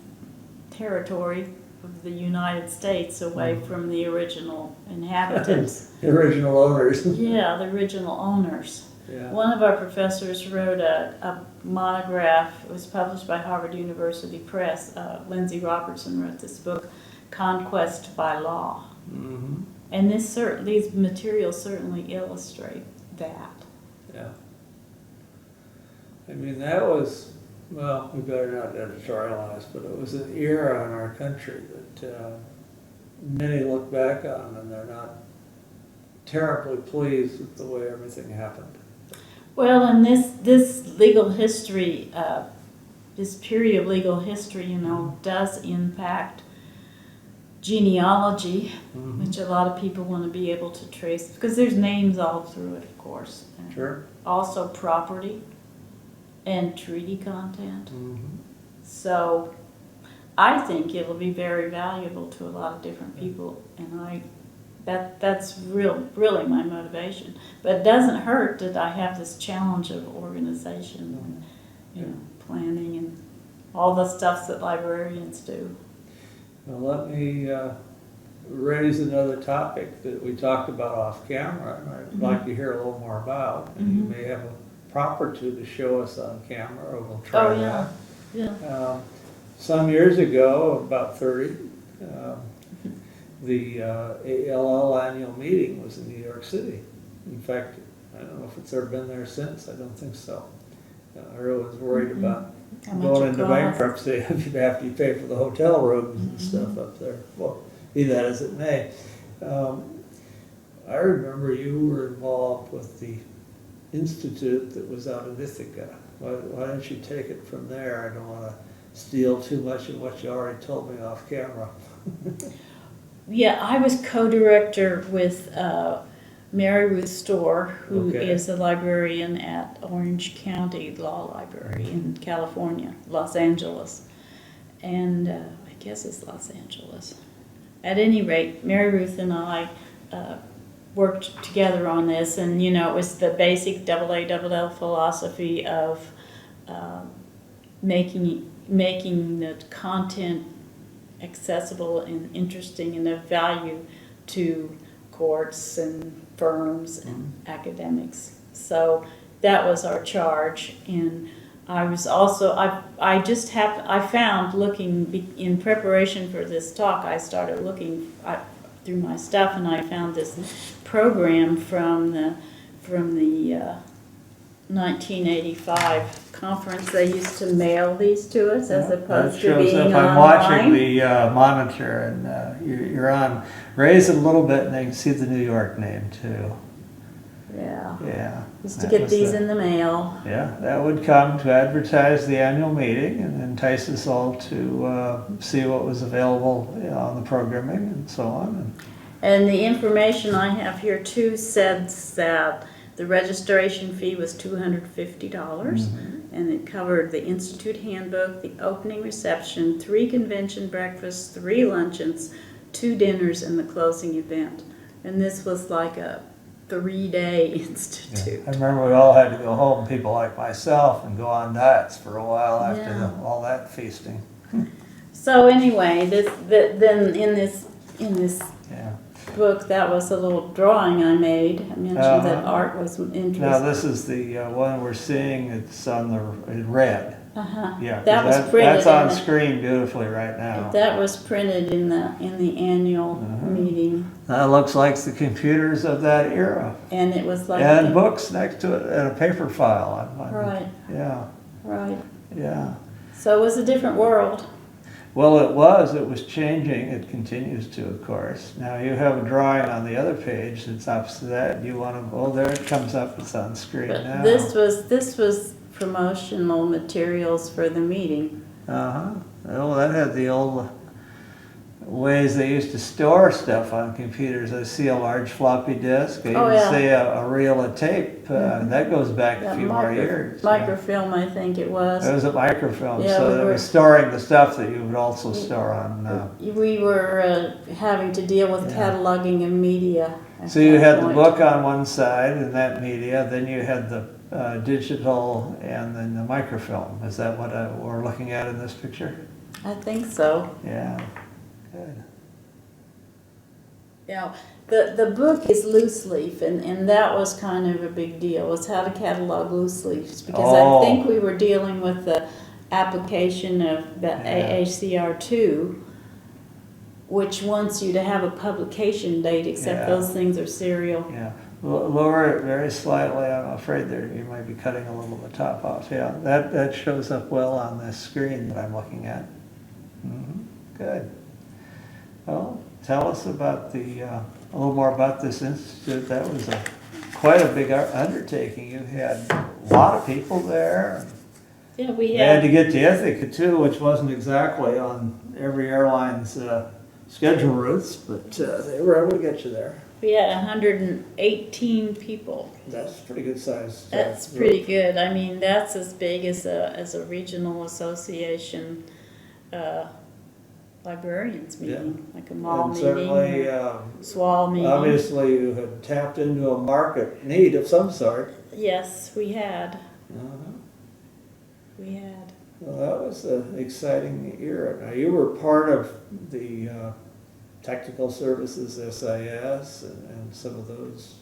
[SPEAKER 2] territory of the United States away from the original inhabitants.
[SPEAKER 1] The original owners.
[SPEAKER 2] Yeah, the original owners.
[SPEAKER 1] Yeah.
[SPEAKER 2] One of our professors wrote a monograph. It was published by Harvard University Press. Lindsay Robertson wrote this book, Conquest by Law.
[SPEAKER 1] Mm-hmm.
[SPEAKER 2] And these materials certainly illustrate that.
[SPEAKER 1] Yeah. I mean, that was, well, we better not editorialize, but it was an era in our country that many look back on, and they're not terribly pleased with the way everything happened.
[SPEAKER 2] Well, and this legal history, this period of legal history, does impact genealogy,
[SPEAKER 1] Mm-hmm.
[SPEAKER 2] which a lot of people want to be able to trace, because there's names all through it, of course. And
[SPEAKER 1] Sure.
[SPEAKER 2] also property and treaty content.
[SPEAKER 1] Mm-hmm.
[SPEAKER 2] So I think it'll be very valuable to a lot of different people, and that's really my motivation. But it doesn't hurt that I have this challenge of organization and planning and all the stuff that librarians do.
[SPEAKER 1] Well, let me raise another topic that we talked about off camera, and I'd like to hear a little more about. And you may have a prop or two to show us on camera, or we'll try that.
[SPEAKER 2] Yeah.
[SPEAKER 1] Some years ago, about 30, the ALL annual meeting was in New York City. In fact, I don't know if it's ever been there since. I don't think so. Everyone's worried about going into bankruptcy after you pay for the hotel rooms and stuff up there. Well, be that as it may. I remember you were involved with the institute that was out in Ithaca. Why don't you take it from there? I don't want to steal too much of what you already told me off camera.
[SPEAKER 2] Yeah, I was co-director with Mary Ruth Storr, who is a librarian at Orange County Law Library in California, Los Angeles. And I guess it's Los Angeles. At any rate, Mary Ruth and I worked together on this, and it was the basic AALL philosophy of making the content accessible and interesting and of value to courts and firms and academics. So that was our charge. And I was also, I found looking in preparation for this talk, I started looking through my stuff, and I found this program from the 1985 conference. They used to mail these to us as opposed to being online.
[SPEAKER 1] I'm watching the monitor, and you're on. Raise it a little bit, and they can see the New York name too.
[SPEAKER 2] Yeah.
[SPEAKER 1] Yeah.
[SPEAKER 2] Used to get these in the mail.
[SPEAKER 1] Yeah, that would come to advertise the annual meeting and entice us all to see what was available on the programming and so on.
[SPEAKER 2] And the information I have here too says that the registration fee was $250, and it covered the Institute handbook, the opening reception, 3 convention breakfasts, 3 luncheons, 2 dinners, and the closing event. And this was like a 3-day institute.
[SPEAKER 1] Yeah. I remember we all had to go home, people like myself, and go on diets for a while after all that feasting.
[SPEAKER 2] So anyway, then in this book, that was a little drawing I made. I mentioned that art was interesting.
[SPEAKER 1] Now this is the one we're seeing. It's in red. Yeah,
[SPEAKER 2] that was printed.
[SPEAKER 1] That's on screen beautifully right now.
[SPEAKER 2] That was printed in the annual meeting.
[SPEAKER 1] That looks like the computers of that era.
[SPEAKER 2] And it was like
[SPEAKER 1] and books next to it and a paper file.
[SPEAKER 2] Right.
[SPEAKER 1] Yeah.
[SPEAKER 2] Right.
[SPEAKER 1] Yeah.
[SPEAKER 2] So it was a different world.
[SPEAKER 1] Well, it was changing. It continues to, of course. Now you have a drawing on the other page that's opposite to that. You want to, there it comes up, it's on screen now.
[SPEAKER 2] This was promotional materials for the meeting.
[SPEAKER 1] Well, that had the old ways they used to store stuff on computers. I see a large floppy disk. I even see a reel of tape. That goes back a few more years.
[SPEAKER 2] Microfilm, I think it was.
[SPEAKER 1] It was a microfilm, so it was storing the stuff that you would also store on.
[SPEAKER 2] We were having to deal with cataloging of media.
[SPEAKER 1] So you had the book on one side and that media, then you had the digital and then the microfilm. Is that what we're looking at in this picture?
[SPEAKER 2] I think so.
[SPEAKER 1] Yeah. Good.
[SPEAKER 2] Yeah, the book is loose leaf, and that was kind of a big deal, was how to catalog loose leaves, because I think we were dealing with the application of the AACR2 which wants you to have a publication date, except
[SPEAKER 1] Yeah.
[SPEAKER 2] those things are serial.
[SPEAKER 1] Yeah, lower it very slightly. I'm afraid there you might be cutting a little of the top off. Yeah, that shows up well on this screen that I'm looking at. Good. Well, tell us about a little more about this institute. That was quite a big undertaking. You had a lot of people there.
[SPEAKER 2] Yeah, we
[SPEAKER 1] They had
[SPEAKER 2] had.
[SPEAKER 1] to get to Ithaca too, which wasn't exactly on every airline's schedule routes, but they were able to get you there.
[SPEAKER 2] We had 118 people.
[SPEAKER 1] That's pretty good size.
[SPEAKER 2] That's pretty good. I mean, that's as big as a regional association librarians meeting, like a mall
[SPEAKER 1] And
[SPEAKER 2] meeting,
[SPEAKER 1] certainly,
[SPEAKER 2] SWAL meeting.
[SPEAKER 1] obviously, you had tapped into a market need of some sort.
[SPEAKER 2] Yes, we had.
[SPEAKER 1] Uh-huh.
[SPEAKER 2] We had.
[SPEAKER 1] Well, that was an exciting era. Now, you were part of the technical services, SIS, and some of those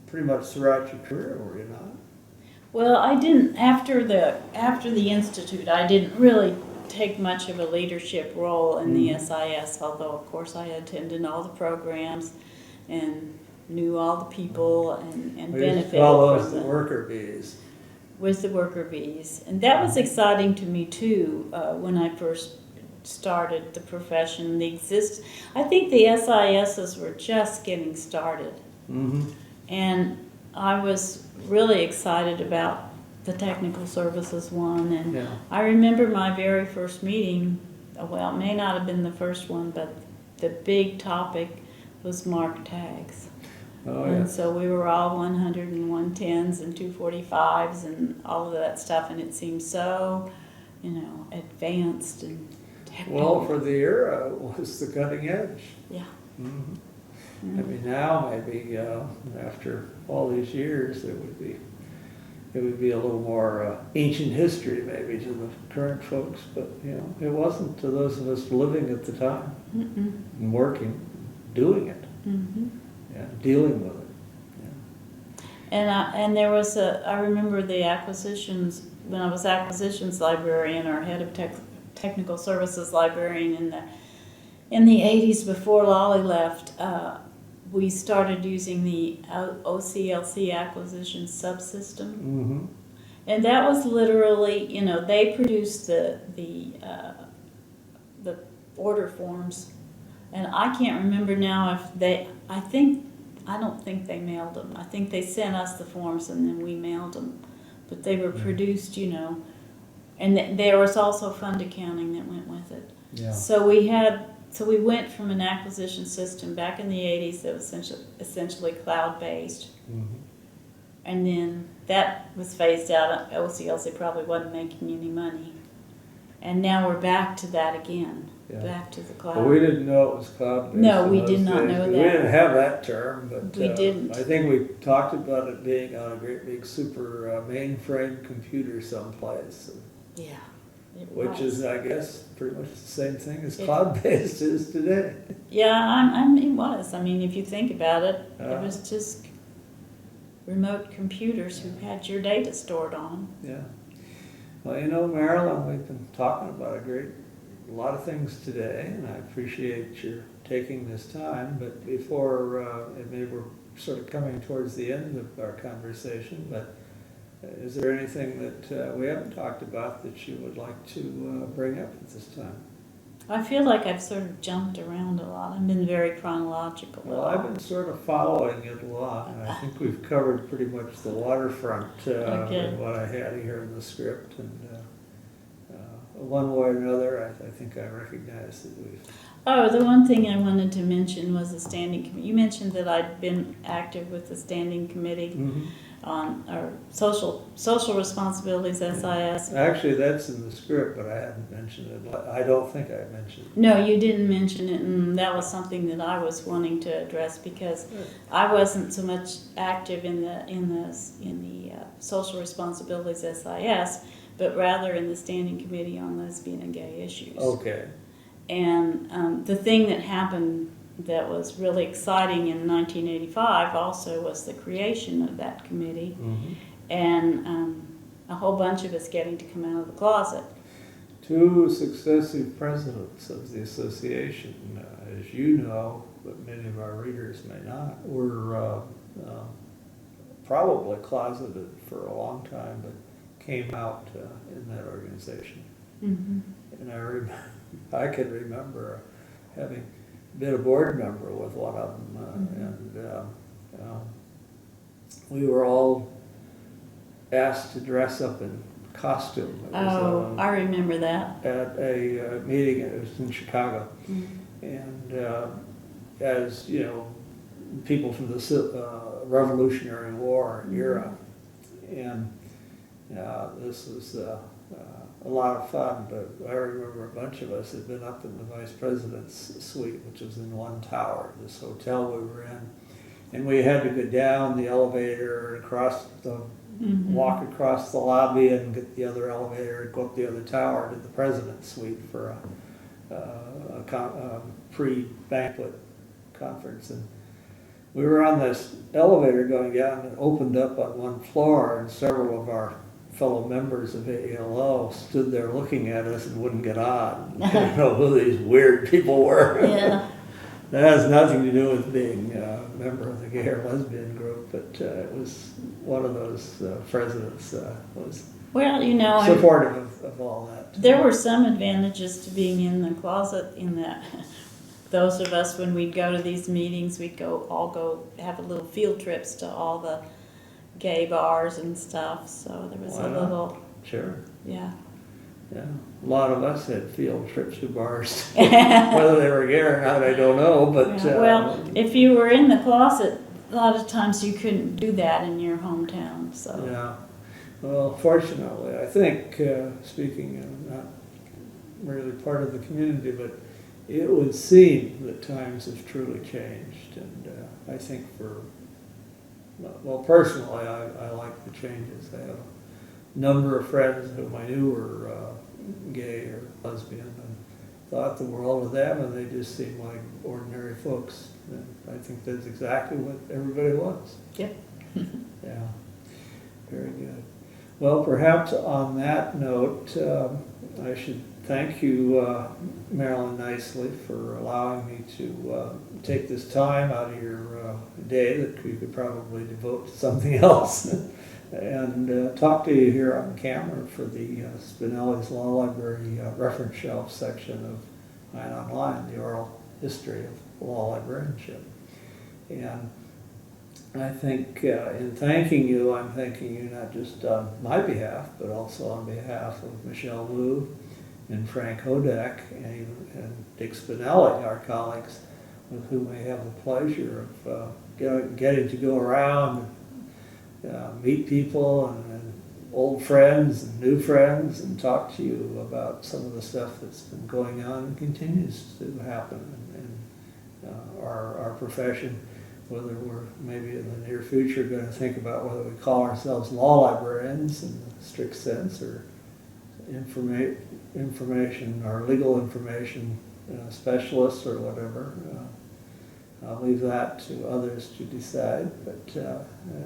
[SPEAKER 1] pretty much throughout your career, were you not?
[SPEAKER 2] Well, I didn't after the institute. I didn't really take much of a leadership role in the SIS, although of course I attended all the programs and knew all the people and
[SPEAKER 1] We used to
[SPEAKER 2] benefited
[SPEAKER 1] call those
[SPEAKER 2] from
[SPEAKER 1] the
[SPEAKER 2] the
[SPEAKER 1] worker bees.
[SPEAKER 2] with the worker bees, and that was exciting to me too when I first started the profession. I think the SISs were just getting started, and I was really excited about the technical services one. And
[SPEAKER 1] Yeah.
[SPEAKER 2] I remember my very first meeting. Well, it may not have been the first one, but the big topic was mark tags.
[SPEAKER 1] Oh,
[SPEAKER 2] And
[SPEAKER 1] yeah.
[SPEAKER 2] so we were all 100 and 110s and 245s and all of that stuff, and it seemed so, advanced and technical.
[SPEAKER 1] Well, for the era, it was the cutting edge.
[SPEAKER 2] Yeah.
[SPEAKER 1] I mean, now maybe after all these years, it would be a little more ancient history maybe to the current folks, but it wasn't to those of us living at the time and working, doing it, dealing with it.
[SPEAKER 2] And there was I remember the acquisitions, when I was acquisitions librarian or head of technical services librarian in the 80s before Lolly left, we started using the OCLC acquisition subsystem. And that was literally, they produced the order forms, and I can't remember now if I don't think they mailed them. I think they sent us the forms and then we mailed them, but they were produced, and there was also fund accounting that went with it.
[SPEAKER 1] Yeah.
[SPEAKER 2] So we went from an acquisition system back in the 80s that was essentially cloud-based. And then that was phased out. OCLC probably wasn't making any money. And now we're back to that again, back to the cloud.
[SPEAKER 1] But we didn't know it was cloud-based.
[SPEAKER 2] No, we
[SPEAKER 1] in
[SPEAKER 2] did
[SPEAKER 1] those
[SPEAKER 2] not
[SPEAKER 1] days.
[SPEAKER 2] know
[SPEAKER 1] We
[SPEAKER 2] that.
[SPEAKER 1] didn't have that term, but
[SPEAKER 2] We didn't.
[SPEAKER 1] I think we talked about it being on a great big super mainframe computer someplace.
[SPEAKER 2] Yeah.
[SPEAKER 1] Which is, I guess, pretty much the same thing as cloud-based is today.
[SPEAKER 2] Yeah, it was. I mean, if you think about it, it was just remote computers who had your data stored on.
[SPEAKER 1] Yeah. Well, Marilyn, we've been talking about a lot of things today, and I appreciate your taking this time. But before, maybe we're sort of coming towards the end of our conversation, but is there anything that we haven't talked about that you would like to bring up at this time?
[SPEAKER 2] I feel like I've sort of jumped around a lot. I've been very chronological.
[SPEAKER 1] Well, I've been sort of following it a lot, and I think we've covered pretty much the waterfront in what I had here in the script. And one way or another, I think I recognize that we've...
[SPEAKER 2] Oh, the one thing I wanted to mention was the standing committee. You mentioned that I'd been active with the standing committee on our social responsibilities, SIS.
[SPEAKER 1] Actually, that's in the script, but I hadn't mentioned it. I don't think I mentioned it.
[SPEAKER 2] No, you didn't mention it, and that was something that I was wanting to address because I wasn't so much active in the social responsibilities SIS, but rather in the standing committee on lesbian and gay issues.
[SPEAKER 1] Okay.
[SPEAKER 2] And the thing that happened that was really exciting in 1985 also was the creation of that committee, and a whole bunch of us getting to come out of the closet.
[SPEAKER 1] two successive presidents of the association, as you know, but many of our readers may not, were probably closeted for a long time, but came out in that organization.
[SPEAKER 2] Mm-hmm.
[SPEAKER 1] And I can remember having been a board member with one of them, and we were all asked to dress up in costume. It was,
[SPEAKER 2] I remember that.
[SPEAKER 1] at a meeting, it was in Chicago,
[SPEAKER 2] Mm-hmm.
[SPEAKER 1] and as you know, people from the Revolutionary War era, and this was a lot of fun. But I remember a bunch of us had been up in the vice president's suite, which was in one tower, this hotel we were in, and we had to go down the elevator and walk across the lobby and get the other elevator and go up the other tower to the president's suite for a pre-banquet conference. And we were on this elevator going down, and it opened up on one floor, and several of our fellow members of AELO stood there looking at us and wouldn't get on. They didn't know who these weird people were.
[SPEAKER 2] Yeah.
[SPEAKER 1] That has nothing to do with being a member of the gay or lesbian group, but it was one of those presidents was
[SPEAKER 2] Well, you know,
[SPEAKER 1] supportive of all that.
[SPEAKER 2] there were some advantages to being in the closet in that those of us, when we'd go to these meetings, we'd all go have a little field trips to all the gay bars and stuff. So there was a little,
[SPEAKER 1] Sure.
[SPEAKER 2] yeah.
[SPEAKER 1] Yeah, a lot of us had field trips to bars. Whether they were gay or not, I don't know, but...
[SPEAKER 2] Yeah. Well, if you were in the closet, a lot of times you couldn't do that in your hometown, so.
[SPEAKER 1] Yeah. Well, fortunately, I think, speaking of not really part of the community, but it would seem that times have truly changed. And I think well, personally, I like the changes. I have a number of friends whom I knew were gay or lesbian, and thought the world of them, and they just seemed like ordinary folks. And I think that's exactly what everybody wants.
[SPEAKER 2] Yep.
[SPEAKER 1] Yeah, very good. Well, perhaps on that note, I should thank you, Marilyn Nicely, for allowing me to take this time out of your day that you could probably devote to something else. And talk to you here on camera for the Spinelli's Law Library reference shelf section of Mine Online, the oral history of law librarianship. And I think in thanking you, I'm thanking you not just on my behalf, but also on behalf of Michelle Wu and Frank Hodak and Dick Spinelli, our colleagues, with whom we have the pleasure of getting to go around meet people and old friends and new friends and talk to you about some of the stuff that's been going on and continues to happen in our profession, whether we're maybe in the near future going to think about whether we call ourselves law librarians in the strict sense or information or legal information specialists or whatever. I'll leave that to others to decide, but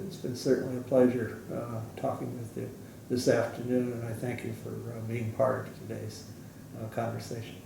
[SPEAKER 1] it's been certainly a pleasure talking with you this afternoon, and I thank you for being part of today's conversation.